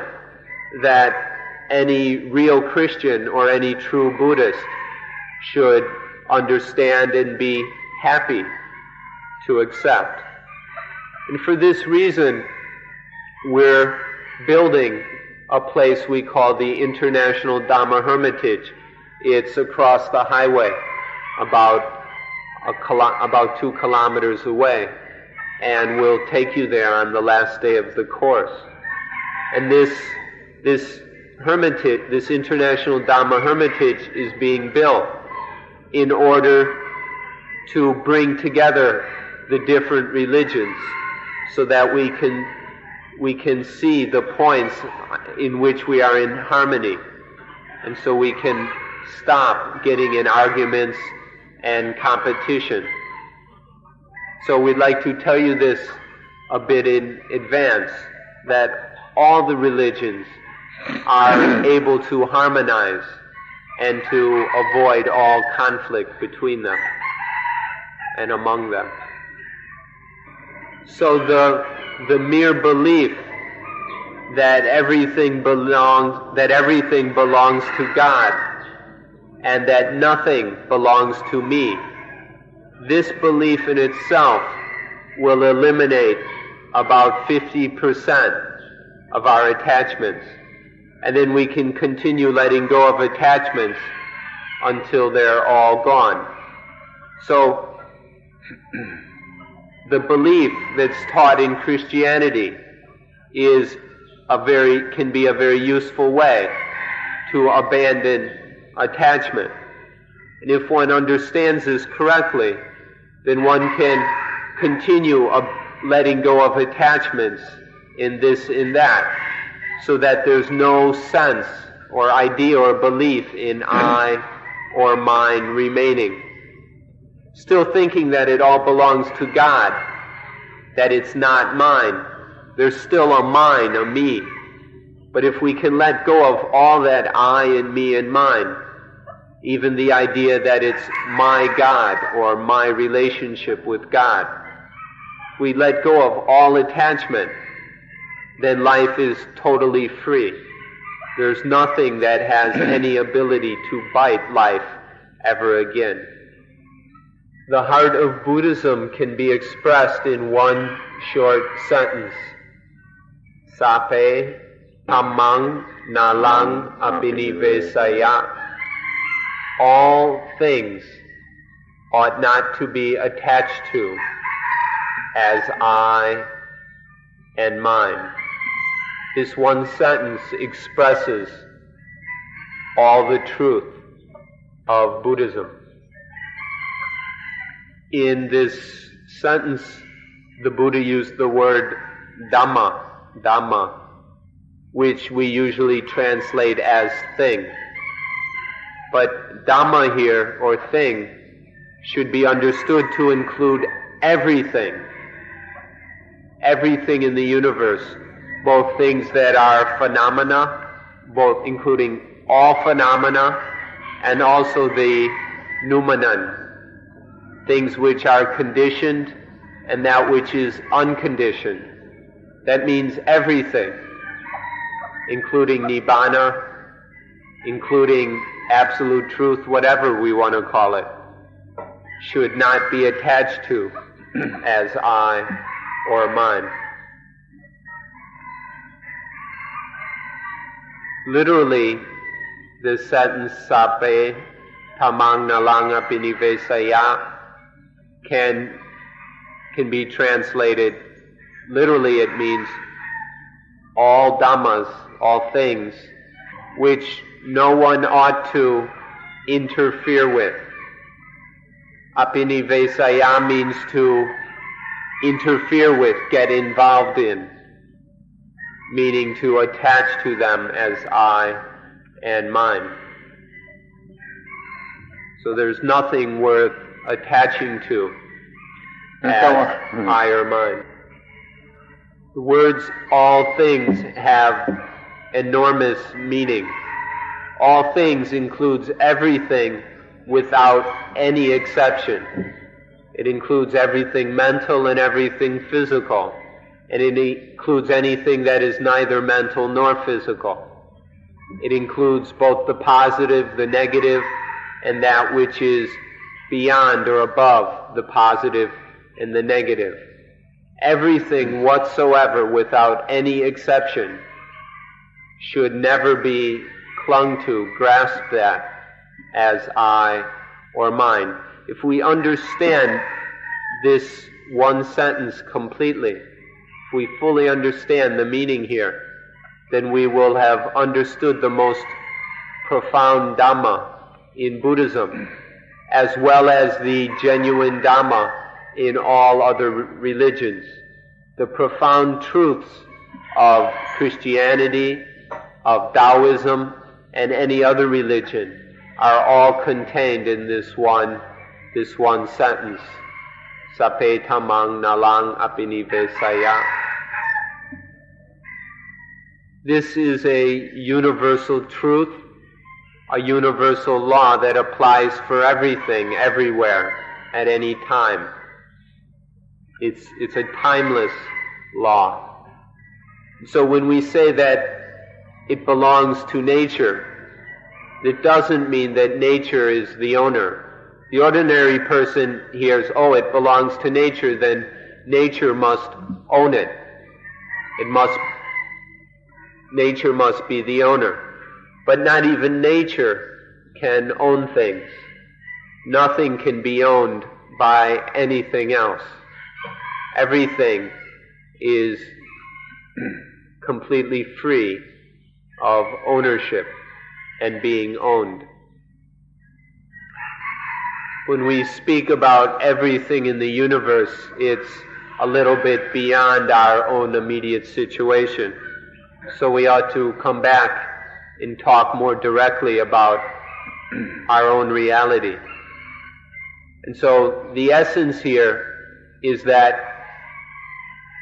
Speaker 1: that any real Christian or any true Buddhist should understand and be happy to accept. And for this reason, we're building a place we call the International Dhamma Hermitage. It's across the highway, about 2 kilometers away, and we'll take you there on the last day of the course. And this hermitage, this International Dhamma Hermitage, is being built in order to bring together the different religions, so that we can see the points in which we are in harmony, and so we can stop getting in arguments and competition. So we'd like to tell you this a bit in advance, that all the religions are able to harmonize and to avoid all conflict between them and among them. So the mere belief that everything belongs to God and that nothing belongs to me, this belief in itself will eliminate about 50% of our attachments, and then we can continue letting go of attachments until they're all gone. So the belief that's taught in Christianity can be a very useful way to abandon attachment. And if one understands this correctly, then one can continue letting go of attachments in this, in that, so that there's no sense or idea or belief in I or mine remaining. Still thinking that it all belongs to God, that it's not mine. There's still a mine, a me. But if we can let go of all that I and me and mine, even the idea that it's my God or my relationship with God, if we let go of all attachment, then life is totally free. There's nothing that has any ability to bite life ever again. The heart of Buddhism can be expressed in one short sentence. Sape dhammang nalang abhinivesaya. All things ought not to be attached to as I and mine. This one sentence expresses all the truth of Buddhism. In this sentence, the Buddha used the word Dhamma, which we usually translate as thing. But Dhamma here, or thing, should be understood to include everything. Everything in the universe, both things that are phenomena, both including all phenomena, and also the noumenon, things which are conditioned and that which is unconditioned. That means everything, including Nibbana, including absolute truth, whatever we want to call it, should not be attached to as I or mine. Literally, this sentence, Sape Dhammang nalang apinivesaya can be translated, literally it means all dhammas, all things, which no one ought to interfere with. Apinivesaya means to interfere with, get involved in, meaning to attach to them as I and mine. So there's nothing worth attaching to as I or mine. The words all things have enormous meaning. All things includes everything without any exception. It includes everything mental and everything physical. And it includes anything that is neither mental nor physical. It includes both the positive, the negative, and that which is beyond or above the positive and the negative. Everything whatsoever, without any exception, should never be clung to, grasped at as I or mine. If we understand this one sentence completely, if we fully understand the meaning here, then we will have understood the most profound Dhamma in Buddhism, as well as the genuine Dhamma in all other religions. The profound truths of Christianity, of Taoism, and any other religion are all contained in this one sentence. Sape dhammang nalang apinivesaya. This is a universal truth, a universal law that applies for everything, everywhere, at any time. It's a timeless law. So when we say that it belongs to nature, it doesn't mean that nature is the owner. The ordinary person hears, oh, it belongs to nature, then nature must own it. Nature must be the owner. But not even nature can own things. Nothing can be owned by anything else. Everything is completely free of ownership and being owned. When we speak about everything in the universe, it's a little bit beyond our own immediate situation. So we ought to come back and talk more directly about our own reality. And so the essence here is that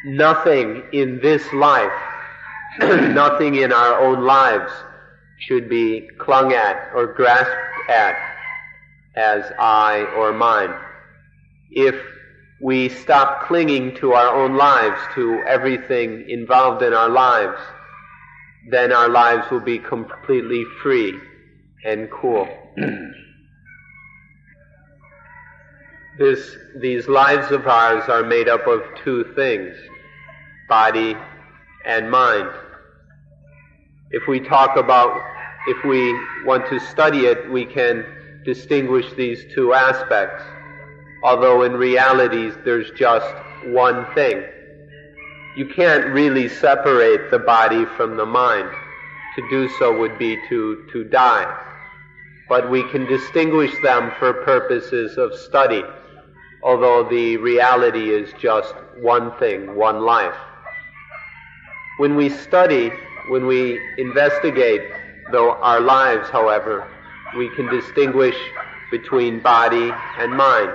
Speaker 1: nothing in this life, nothing in our own lives should be clung at or grasped at as I or mine. If we stop clinging to our own lives, to everything involved in our lives, then our lives will be completely free and cool. These lives of ours are made up of two things, body and mind. If we want to study it, we can distinguish these two aspects, although in reality there's just one thing. You can't really separate the body from the mind. To do so would be to die. But we can distinguish them for purposes of study, although the reality is just one thing, one life. When we study, when we investigate our lives, however, we can distinguish between body and mind.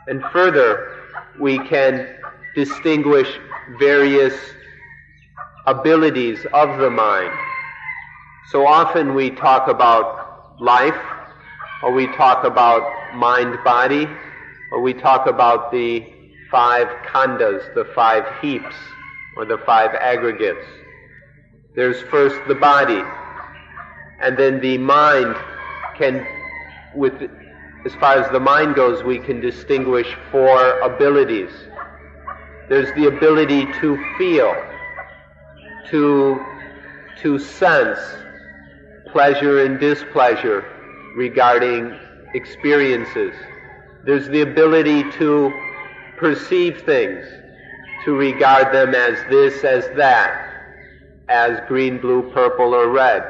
Speaker 1: And further, we can distinguish various abilities of the mind. So often we talk about life, or we talk about mind-body, or we talk about the 5 khandas, the 5 heaps, or the 5 aggregates. There's first the body, and then the mind as far as the mind goes, we can distinguish 4 abilities. There's the ability to feel, to sense pleasure and displeasure, regarding experiences. There's the ability to perceive things, to regard them as this, as that, as green, blue, purple, or red.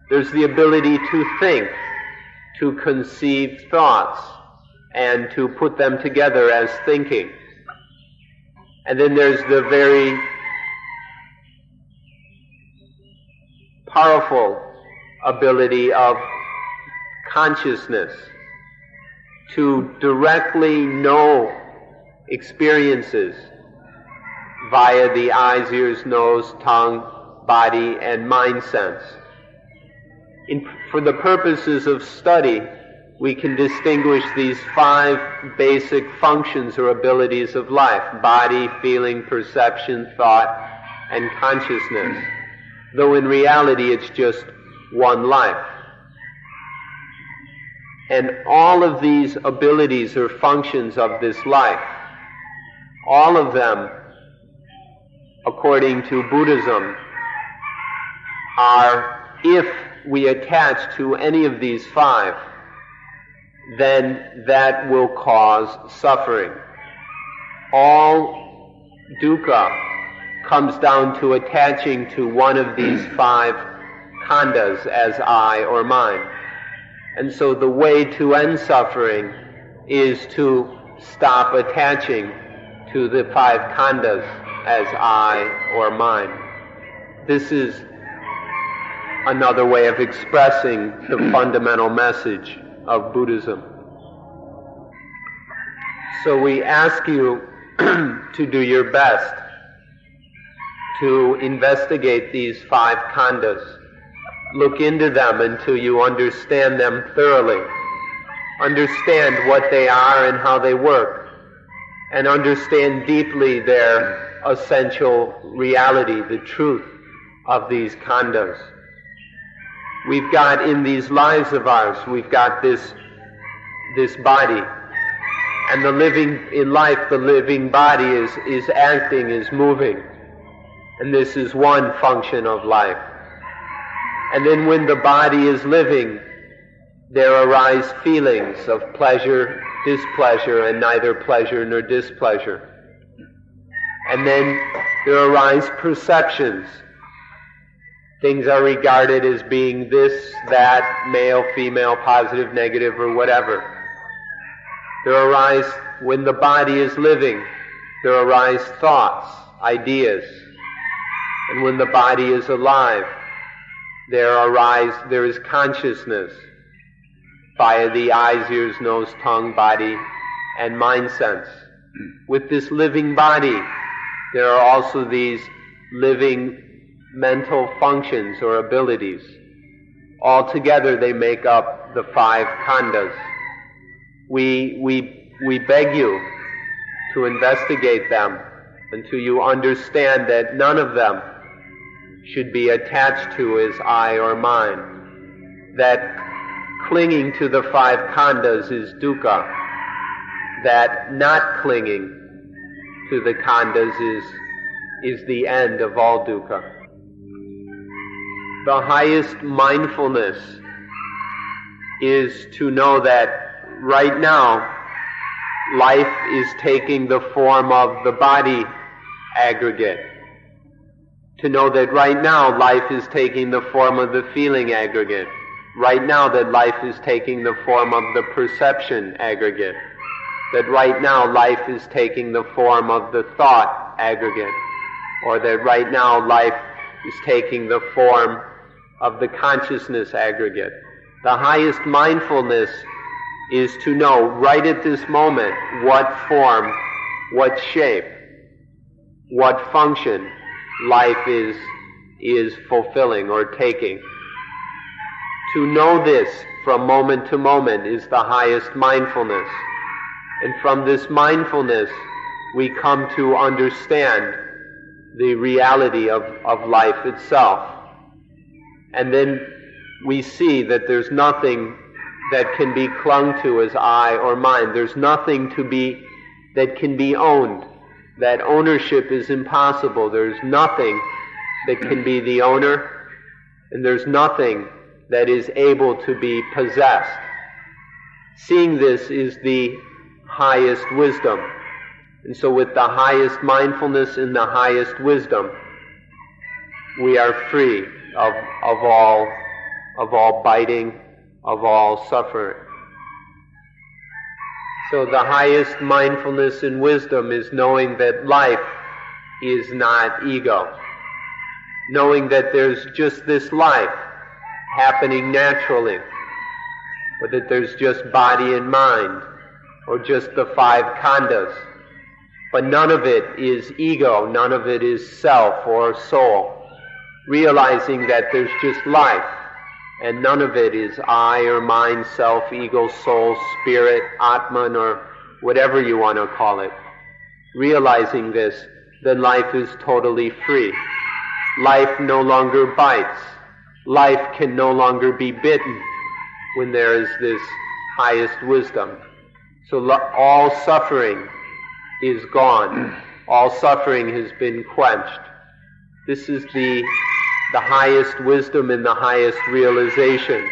Speaker 1: There's the ability to think, to conceive thoughts, and to put them together as thinking. And then there's the very powerful ability of consciousness to directly know experiences via the eyes, ears, nose, tongue, body, and mind sense. For the purposes of study, we can distinguish these 5 basic functions or abilities of life: body, feeling, perception, thought, and consciousness. Though in reality it's just one life. And all of these abilities or functions of this life, all of them, according to Buddhism, are, if we attach to any of these 5, then that will cause suffering. All dukkha comes down to attaching to one of these 5 khandhas as I or mine. And so the way to end suffering is to stop attaching to the 5 khandhas as I or mine. This is another way of expressing the fundamental message of Buddhism. So we ask you to do your best to investigate these 5 khandhas. Look into them until you understand them thoroughly. Understand what they are and how they work. And understand deeply their essential reality, the truth of these khandhas. We've got in these lives of ours, we've got this body. And in life, the living body is acting, is moving. And this is one function of life. And then when the body is living, there arise feelings of pleasure, displeasure, and neither pleasure nor displeasure. And then there arise perceptions. Things are regarded as being this, that, male, female, positive, negative, or whatever. There arise, when the body is living, there arise thoughts, ideas. And when the body is alive, there is consciousness via the eyes, ears, nose, tongue, body, and mind sense. With this living body, there are also these living mental functions or abilities. Altogether, they make up the 5 khandhas. We beg you to investigate them until you understand that none of them should be attached to as I or mine. That clinging to the 5 khandhas is dukkha. That not clinging to the khandhas is the end of all dukkha. The highest mindfulness is to know that right now life is taking the form of the body aggregate. To know that right now life is taking the form of the feeling aggregate. Right now that life is taking the form of the perception aggregate. That right now life is taking the form of the thought aggregate. Or that right now life is taking the form of the consciousness aggregate. The highest mindfulness is to know right at this moment what form, what shape, what function life is fulfilling or taking. To know this from moment to moment is the highest mindfulness. And from this mindfulness, we come to understand the reality of life itself. And then we see that there's nothing that can be clung to as I or mine. There's nothing that can be owned. That ownership is impossible. There's nothing that can be the owner, and there's nothing that is able to be possessed. Seeing this is the highest wisdom. And so with the highest mindfulness and the highest wisdom, we are free of all biting, of all suffering. So the highest mindfulness and wisdom is knowing that life is not ego. Knowing that there's just this life happening naturally, or that there's just body and mind, or just the 5 khandhas. But none of it is ego, none of it is self or soul. Realizing that there's just life, and none of it is I or mine, self, ego, soul, spirit, Atman, or whatever you want to call it. Realizing this, then life is totally free. Life no longer bites. Life can no longer be bitten when there is this highest wisdom. So all suffering is gone. All suffering has been quenched. This is the highest wisdom and the highest realization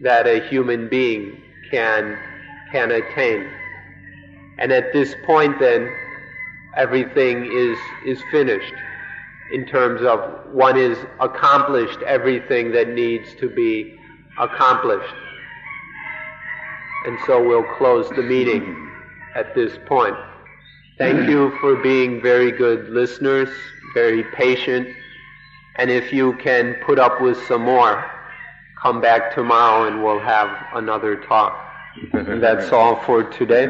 Speaker 1: that a human being can attain. And at this point then, everything is finished in terms of one has accomplished everything that needs to be accomplished. And so we'll close the meeting at this point. Thank you for being very good listeners, very patient. And if you can put up with some more, come back tomorrow and we'll have another talk. And that's all for today.